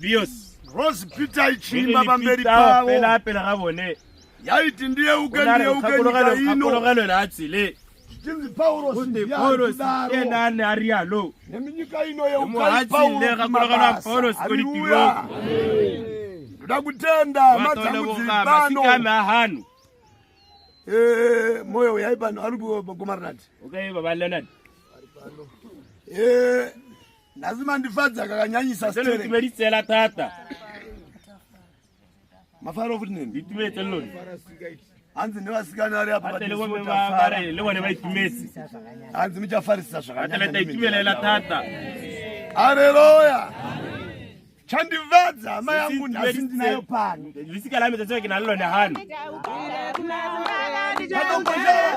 Bios. Rose Peter ichimba bamberi pawo. Pela gabone. Yaiti ndiye ukenya ino. Kologelo natsile. Jinzi Paulo Paulo yena ne arialo. Neminyika ino ye ukali Paulo. Haleluya. Ndakutenda matsangu dzipano. Sikama hanu. Moyo yaibano alubu gomarnati. Okay baba Leonard. Lazima ndifadza kakanyanyisa stere. Sele timerisela tata. Mafaro futhi nditumetse lona. Anzi nevasikana ari apa batele bombe bare lebone bayitumetse. Anzi michafarisa zvakanyanya. Batele taitumelela tata. Haleluya. Chandivadza mai yangu ndasindinayo pano. Lisika lami tsoke nalona hanu. Nichaugara